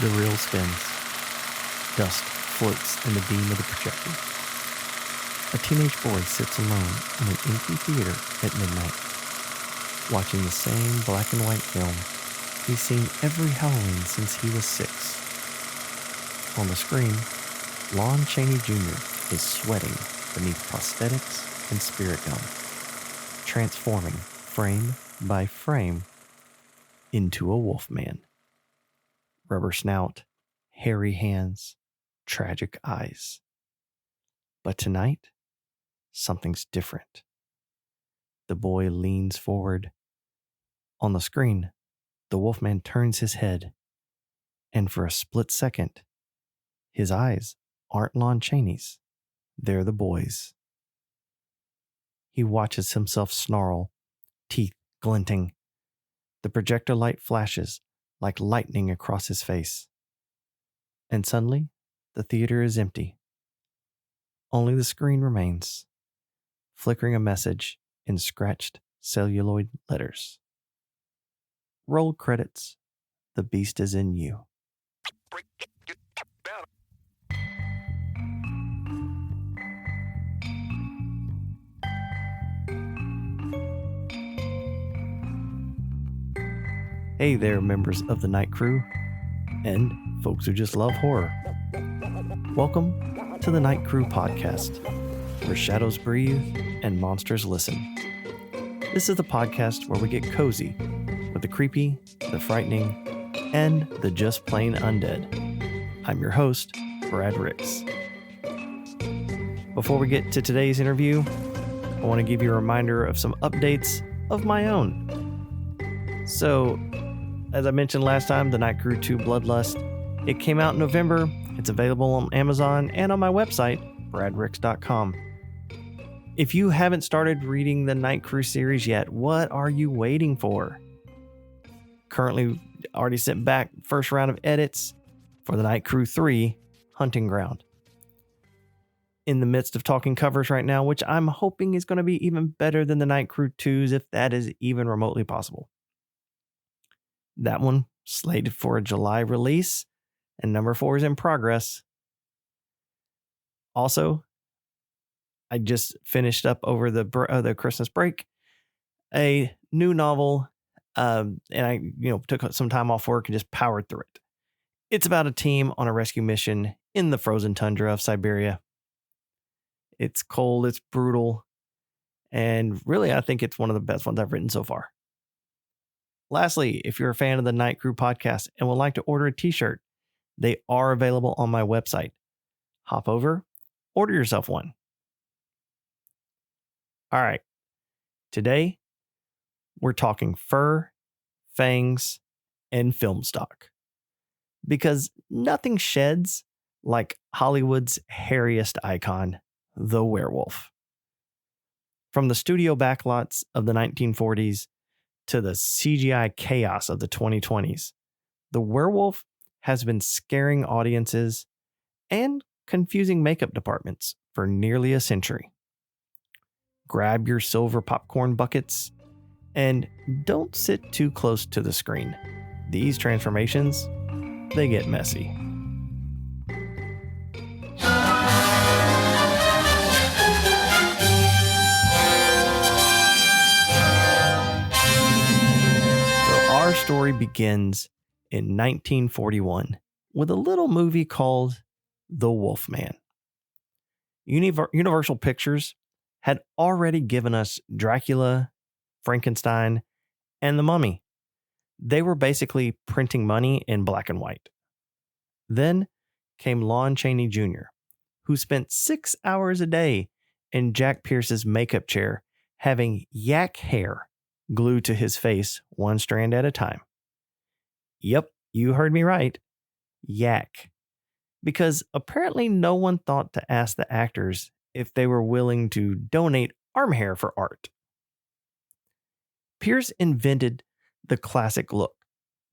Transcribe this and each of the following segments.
The reel spins. Dust floats in the beam of the projector. A teenage boy sits alone in an empty theater at midnight, watching the same black and white film he's seen every Halloween since he was 6. On the screen, Lon Chaney Jr. is sweating beneath prosthetics and spirit gum, transforming frame by frame into a wolfman. Rubber snout, hairy hands, tragic eyes. But tonight, something's different. The boy leans forward. On the screen, the wolfman turns his head, and for a split second, his eyes aren't Lon Chaney's. They're the boy's. He watches himself snarl, teeth glinting. The projector light flashes like lightning across his face. And suddenly, the theater is empty. Only the screen remains, flickering a message in scratched celluloid letters. Roll credits. The beast is in you. Hey there, members of the Night Crew, and folks who just love horror. Welcome to the Night Crew podcast, where shadows breathe and monsters listen. This is the podcast where we get cozy with the creepy, the frightening, and the just plain undead. I'm your host, Brad Ricks. Before we get to today's interview, I want to give you a reminder of some updates of my own. So, as I mentioned last time, The Night Crew 2 Bloodlust, it came out in November. It's available on Amazon and on my website, bradricks.com. If you haven't started reading the Night Crew series yet, what are you waiting for? Currently, already sent back first round of edits for The Night Crew 3, Hunting Ground. In the midst of talking covers right now, which I'm hoping is going to be even better than the Night Crew 2's, if that is even remotely possible. That one slated for a July release, and number 4 is in progress. Also, I just finished up over the Christmas break a new novel, and I took some time off work and just powered through it. It's about a team on a rescue mission in the frozen tundra of Siberia. It's cold, it's brutal, and really I think it's one of the best ones I've written so far. Lastly, if you're a fan of the Night Crew podcast and would like to order a t-shirt, they are available on my website. Hop over, order yourself one. All right. Today, we're talking fur, fangs, and film stock. Because nothing sheds like Hollywood's hairiest icon, the werewolf. From the studio backlots of the 1940s to the CGI chaos of the 2020s, the werewolf has been scaring audiences and confusing makeup departments for nearly a century. Grab your silver popcorn buckets and don't sit too close to the screen. These transformations, they get messy. Our story begins in 1941 with a little movie called The Wolfman. Universal Pictures had already given us Dracula, Frankenstein, and The Mummy. They were basically printing money in black and white. Then came Lon Chaney Jr., who spent 6 hours a day in Jack Pierce's makeup chair having yak hair glued to his face one strand at a time. Yep, you heard me right. Yak. Because apparently no one thought to ask the actors if they were willing to donate arm hair for art. Pierce invented the classic look,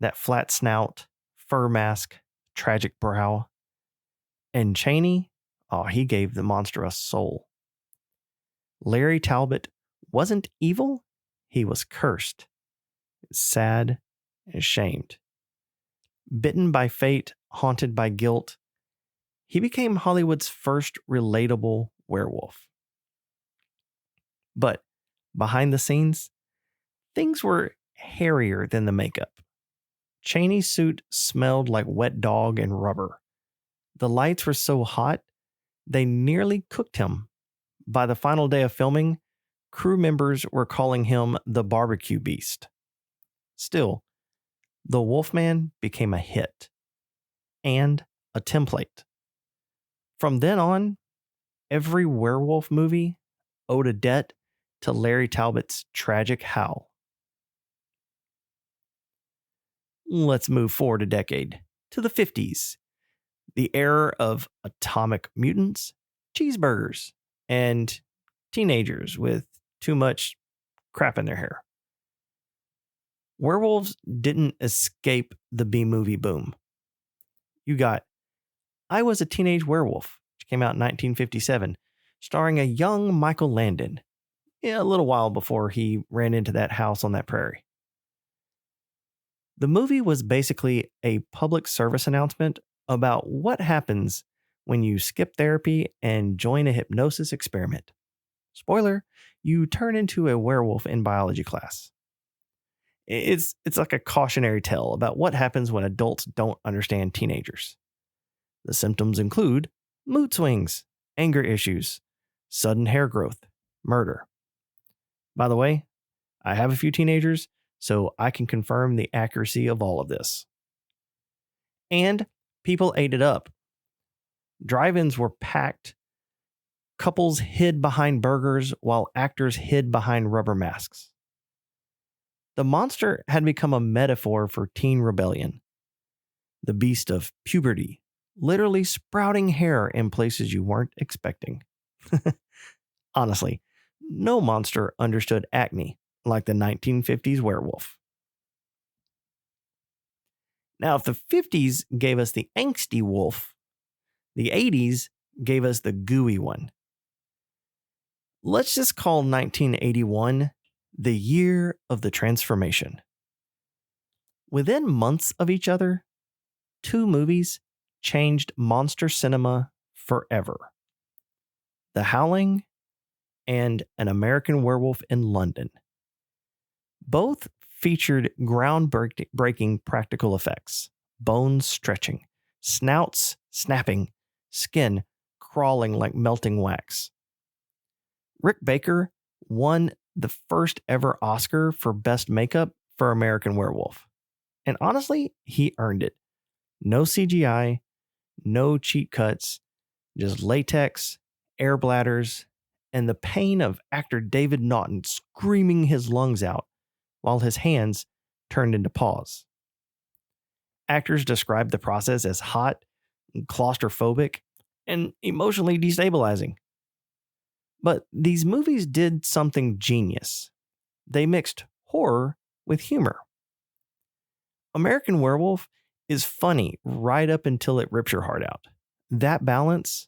that flat snout, fur mask, tragic brow. And Chaney, he gave the monster a soul. Larry Talbot wasn't evil, he was cursed, sad, and ashamed. Bitten by fate, haunted by guilt, he became Hollywood's first relatable werewolf. But behind the scenes, things were hairier than the makeup. Chaney's suit smelled like wet dog and rubber. The lights were so hot, they nearly cooked him. By the final day of filming, crew members were calling him the barbecue beast. Still, the Wolfman became a hit and a template. From then on, every werewolf movie owed a debt to Larry Talbot's tragic howl. Let's move forward a decade to the 50s, the era of atomic mutants, cheeseburgers, and teenagers with too much crap in their hair. Werewolves didn't escape the B-movie boom. You got I Was a Teenage Werewolf, which came out in 1957, starring a young Michael Landon, a little while before he ran into that house on that prairie. The movie was basically a public service announcement about what happens when you skip therapy and join a hypnosis experiment. Spoiler, you turn into a werewolf in biology class. It's like a cautionary tale about what happens when adults don't understand teenagers. The symptoms include mood swings, anger issues, sudden hair growth, murder. By the way, I have a few teenagers, so I can confirm the accuracy of all of this. And people ate it up. Drive-ins were packed. Couples hid behind burgers while actors hid behind rubber masks. The monster had become a metaphor for teen rebellion. The beast of puberty, literally sprouting hair in places you weren't expecting. Honestly, no monster understood acne like the 1950s werewolf. Now, if the 50s gave us the angsty wolf, the 80s gave us the gooey one. Let's just call 1981 the year of the transformation. Within months of each other, two movies changed monster cinema forever. The Howling and An American Werewolf in London. Both featured groundbreaking practical effects, bones stretching, snouts snapping, skin crawling like melting wax. Rick Baker won the first ever Oscar for Best Makeup for American Werewolf. And honestly, he earned it. No CGI, no cheat cuts, just latex, air bladders, and the pain of actor David Naughton screaming his lungs out while his hands turned into paws. Actors described the process as hot, claustrophobic, and emotionally destabilizing. But these movies did something genius. They mixed horror with humor. American Werewolf is funny right up until it rips your heart out. That balance,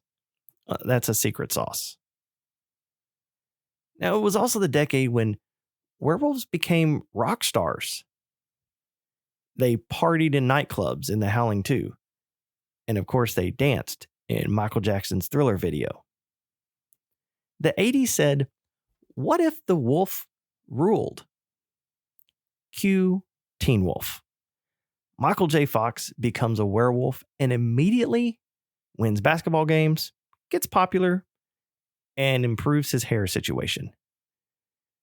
that's a secret sauce. Now, it was also the decade when werewolves became rock stars. They partied in nightclubs in The Howling 2. And of course, they danced in Michael Jackson's Thriller video. The 80s said, what if the wolf ruled? Cue Teen Wolf. Michael J. Fox becomes a werewolf and immediately wins basketball games, gets popular, and improves his hair situation.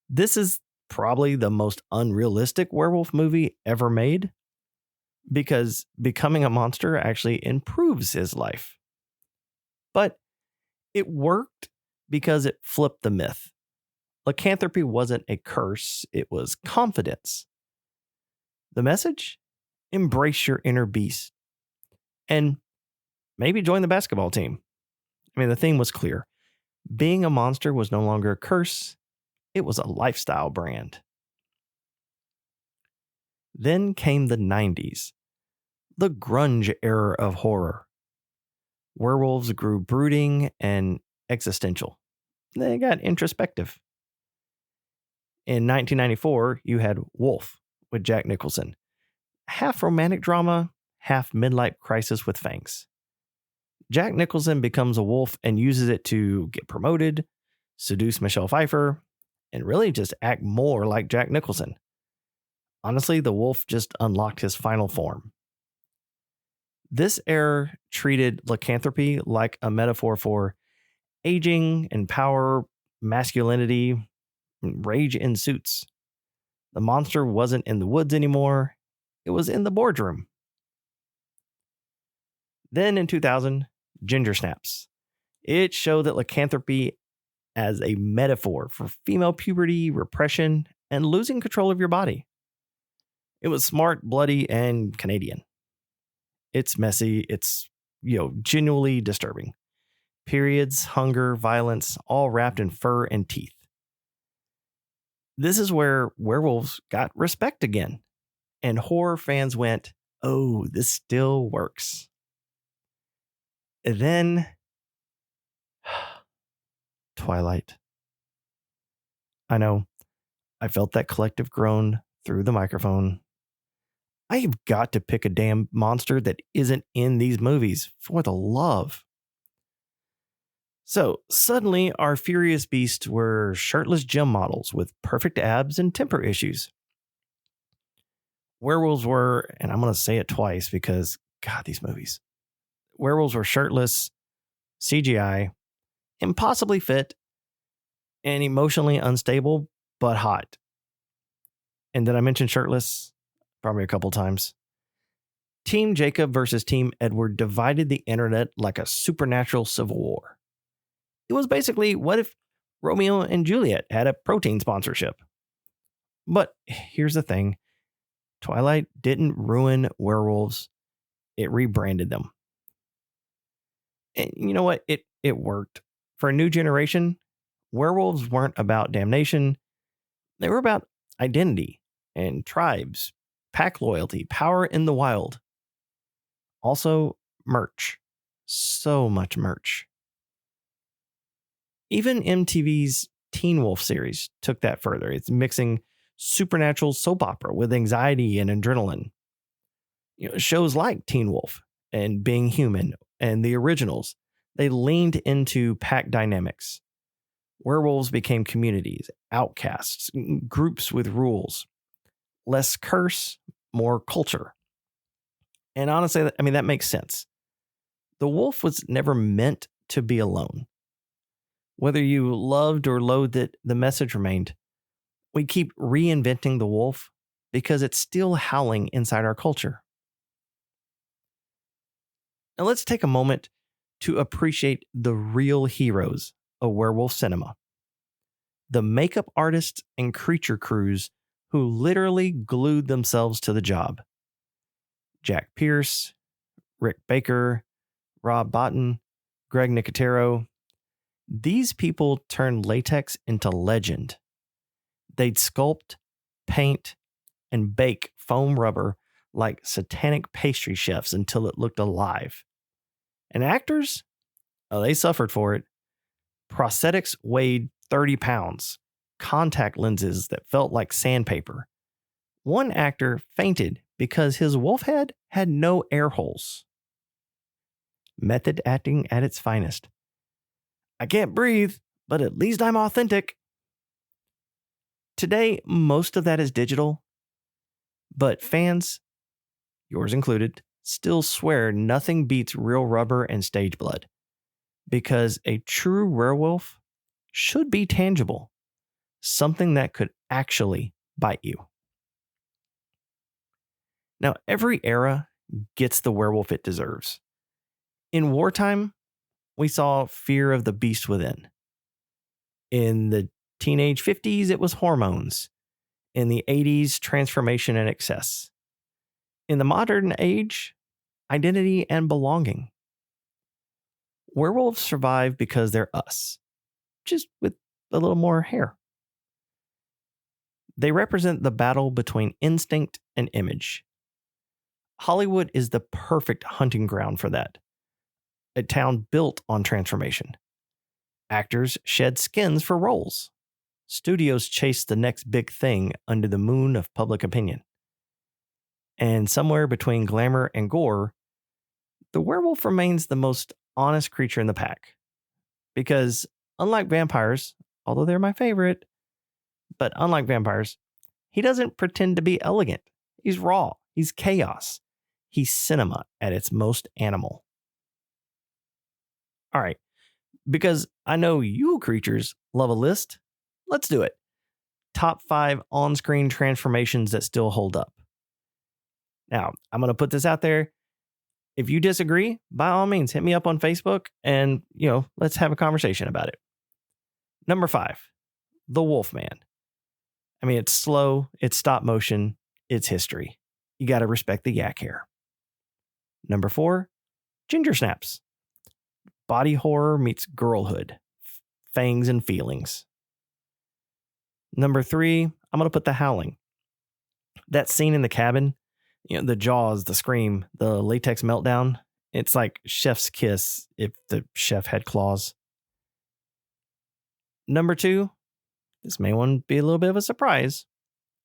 This is probably the most unrealistic werewolf movie ever made because becoming a monster actually improves his life. But it worked because it flipped the myth. Lycanthropy wasn't a curse, it was confidence. The message? Embrace your inner beast. And maybe join the basketball team. I mean, the theme was clear. Being a monster was no longer a curse, it was a lifestyle brand. Then came the 90s, the grunge era of horror. Werewolves grew brooding and existential. They got introspective. In 1994, you had Wolf with Jack Nicholson. Half romantic drama, half midlife crisis with fangs. Jack Nicholson becomes a wolf and uses it to get promoted, seduce Michelle Pfeiffer, and really just act more like Jack Nicholson. Honestly, the wolf just unlocked his final form. This era treated lycanthropy like a metaphor for aging and power, masculinity, and rage in suits. The monster wasn't in the woods anymore, it was in the boardroom. Then in 2000, Ginger Snaps. It showed that lycanthropy as a metaphor for female puberty, repression, and losing control of your body. It was smart, bloody, and Canadian. It's messy, it's, genuinely disturbing. Periods, hunger, violence, all wrapped in fur and teeth. This is where werewolves got respect again, and horror fans went, oh, this still works. And then Twilight. I know, I felt that collective groan through the microphone. I've got to pick a damn monster that isn't in these movies, for the love. So suddenly, our furious beasts were shirtless gym models with perfect abs and temper issues. Werewolves were, and I'm going to say it twice because, God, these movies. Werewolves were shirtless, CGI, impossibly fit, and emotionally unstable, but hot. And did I mention shirtless? Probably a couple times. Team Jacob versus Team Edward divided the internet like a supernatural civil war. It was basically, what if Romeo and Juliet had a protein sponsorship? But here's the thing. Twilight didn't ruin werewolves. It rebranded them. And you know what? It worked. For a new generation, werewolves weren't about damnation. They were about identity and tribes, pack loyalty, power in the wild. Also, merch. So much merch. Even MTV's Teen Wolf series took that further. It's mixing supernatural soap opera with anxiety and adrenaline. Shows like Teen Wolf and Being Human and the originals, they leaned into pack dynamics. Werewolves became communities, outcasts, groups with rules. Less curse, more culture. And honestly, that makes sense. The wolf was never meant to be alone. Whether you loved or loathed it, the message remained. We keep reinventing the wolf because it's still howling inside our culture. Now let's take a moment to appreciate the real heroes of werewolf cinema. The makeup artists and creature crews who literally glued themselves to the job. Jack Pierce, Rick Baker, Rob Bottin, Greg Nicotero. These people turned latex into legend. They'd sculpt, paint, and bake foam rubber like satanic pastry chefs until it looked alive. And actors? Oh, they suffered for it. Prosthetics weighed 30 pounds. Contact lenses that felt like sandpaper. One actor fainted because his wolf head had no air holes. Method acting at its finest. I can't breathe, but at least I'm authentic. Today, most of that is digital, but fans, yours included, still swear nothing beats real rubber and stage blood, because a true werewolf should be tangible, something that could actually bite you. Now, every era gets the werewolf it deserves. In wartime, we saw fear of the beast within. In the teenage 50s, it was hormones. In the 80s, transformation and excess. In the modern age, identity and belonging. Werewolves survive because they're us, just with a little more hair. They represent the battle between instinct and image. Hollywood is the perfect hunting ground for that. A town built on transformation. Actors shed skins for roles. Studios chase the next big thing under the moon of public opinion. And somewhere between glamour and gore, the werewolf remains the most honest creature in the pack. Because unlike vampires, although they're my favorite, but unlike vampires, he doesn't pretend to be elegant. He's raw. He's chaos. He's cinema at its most animal. All right, because I know you creatures love a list, let's do it. Top 5 on-screen transformations that still hold up. Now, I'm going to put this out there. If you disagree, by all means, hit me up on Facebook and, let's have a conversation about it. Number 5, The Wolfman. I mean, it's slow, it's stop motion, it's history. You got to respect the yak hair. Number 4, Ginger Snaps. Body horror meets girlhood, fangs and feelings. Number 3, I'm going to put The Howling. That scene in the cabin, the jaws, the scream, the latex meltdown, it's like chef's kiss if the chef had claws. Number 2, this may one be a little bit of a surprise,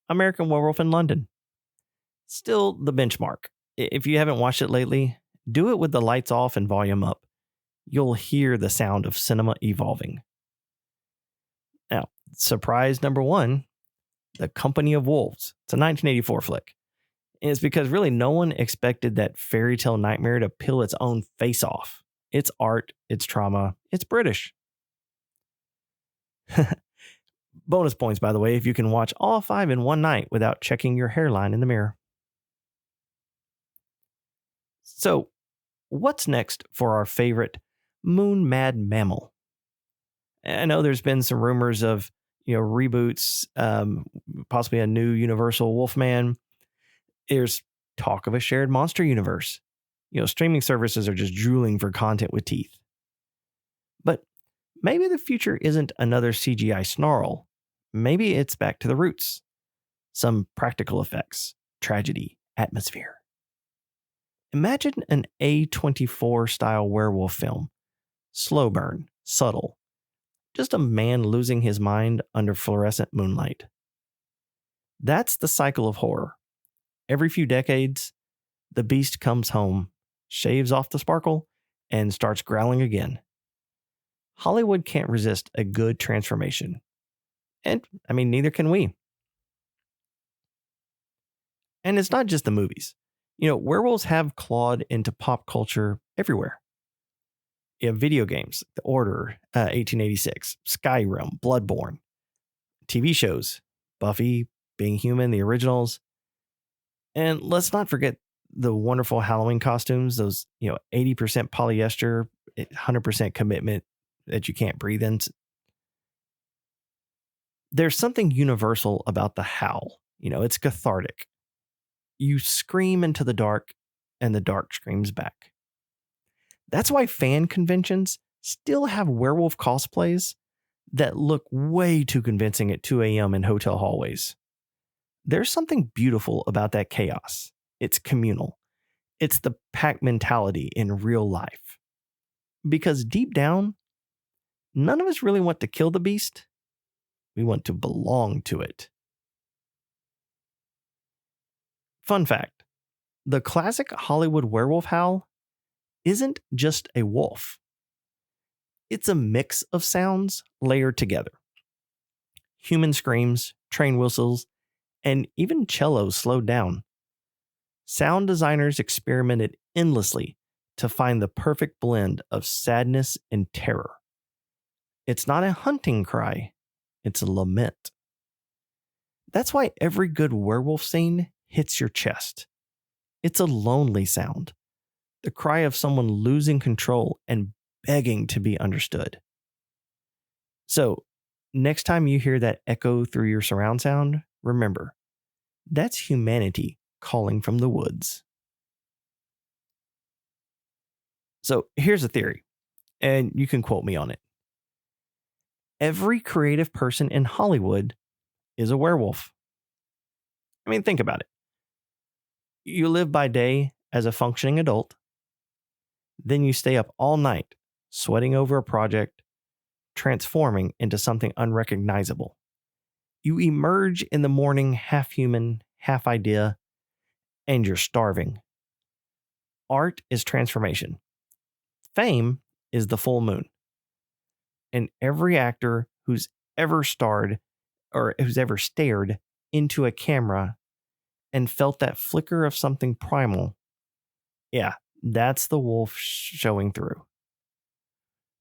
American Werewolf in London. Still the benchmark. If you haven't watched it lately, do it with the lights off and volume up. You'll hear the sound of cinema evolving. Now, surprise number 1, The Company of Wolves. It's a 1984 flick. And it's because really no one expected that fairy tale nightmare to peel its own face off. It's art, it's trauma, it's British. Bonus points, by the way, if you can watch all 5 in one night without checking your hairline in the mirror. So, what's next for our favorite moon mad mammal? I know there's been some rumors of, reboots, possibly a new Universal Wolfman. There's talk of a shared monster universe. Streaming services are just drooling for content with teeth. But maybe the future isn't another CGI snarl. Maybe it's back to the roots. Some practical effects, tragedy, atmosphere. Imagine an A24 style werewolf film. Slow burn, subtle. Just a man losing his mind under fluorescent moonlight. That's the cycle of horror. Every few decades, the beast comes home, shaves off the sparkle, and starts growling again. Hollywood can't resist a good transformation. And, neither can we. And it's not just the movies. Werewolves have clawed into pop culture everywhere. You have video games, The Order, 1886, Skyrim, Bloodborne. TV shows, Buffy, Being Human, the originals. And let's not forget the wonderful Halloween costumes, those, 80% polyester, 100% commitment that you can't breathe in. There's something universal about the howl. It's cathartic. You scream into the dark and the dark screams back. That's why fan conventions still have werewolf cosplays that look way too convincing at 2 a.m. in hotel hallways. There's something beautiful about that chaos. It's communal. It's the pack mentality in real life. Because deep down, none of us really want to kill the beast. We want to belong to it. Fun fact, the classic Hollywood werewolf howl isn't just a wolf. It's a mix of sounds layered together. Human screams, train whistles, and even cellos slowed down. Sound designers experimented endlessly to find the perfect blend of sadness and terror. It's not a hunting cry, it's a lament. That's why every good werewolf scene hits your chest. It's a lonely sound, the cry of someone losing control and begging to be understood. So, next time you hear that echo through your surround sound, remember, that's humanity calling from the woods. So, here's a theory, and you can quote me on it. Every creative person in Hollywood is a werewolf. Think about it. You live by day as a functioning adult, then you stay up all night sweating over a project, transforming into something unrecognizable. You emerge in the morning half human, half idea, and you're starving. Art is transformation. Fame is the full moon. And every actor who's ever starred or who's ever stared into a camera and felt that flicker of something primal, yeah, that's the wolf showing through.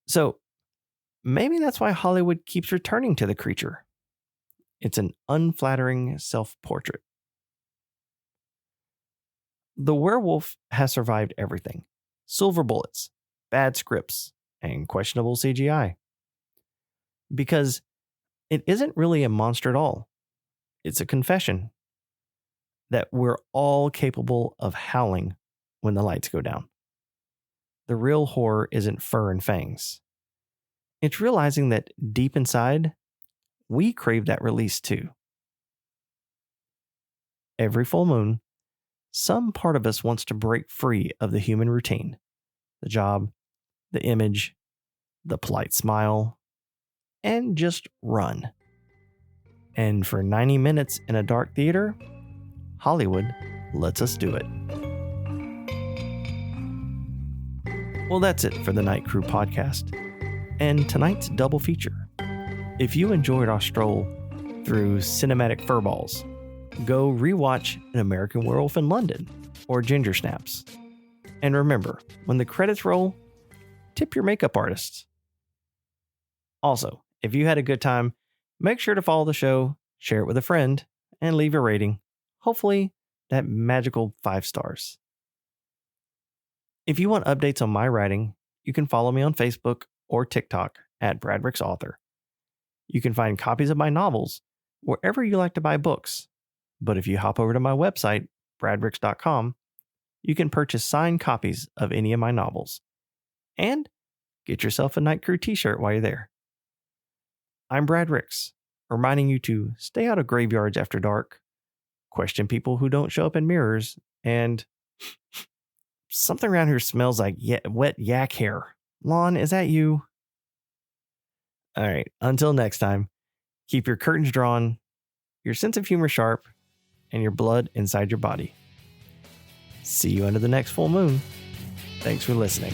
So maybe that's why Hollywood keeps returning to the creature. It's an unflattering self-portrait. The werewolf has survived everything: silver bullets, bad scripts, and questionable CGI. Because it isn't really a monster at all. It's a confession that we're all capable of howling when the lights go down. The real horror isn't fur and fangs. It's realizing that deep inside, we crave that release too. Every full moon, some part of us wants to break free of the human routine, the job, the image, the polite smile, and just run. And for 90 minutes in a dark theater, Hollywood lets us do it. Well, that's it for the Night Crew podcast and tonight's double feature. If you enjoyed our stroll through cinematic furballs, go rewatch An American Werewolf in London or Ginger Snaps. And remember, when the credits roll, tip your makeup artists. Also, if you had a good time, make sure to follow the show, share it with a friend, and leave a rating. Hopefully, that magical 5 stars. If you want updates on my writing, you can follow me on Facebook or TikTok at Bradrick's Author. You can find copies of my novels wherever you like to buy books. But if you hop over to my website, bradricks.com, you can purchase signed copies of any of my novels. And get yourself a Night Crew t-shirt while you're there. I'm Brad Ricks, reminding you to stay out of graveyards after dark, question people who don't show up in mirrors, and something around here smells like wet yak hair. Lon, is that you? All right, until next time, keep your curtains drawn, your sense of humor sharp, and your blood inside your body. See you under the next full moon. Thanks for listening.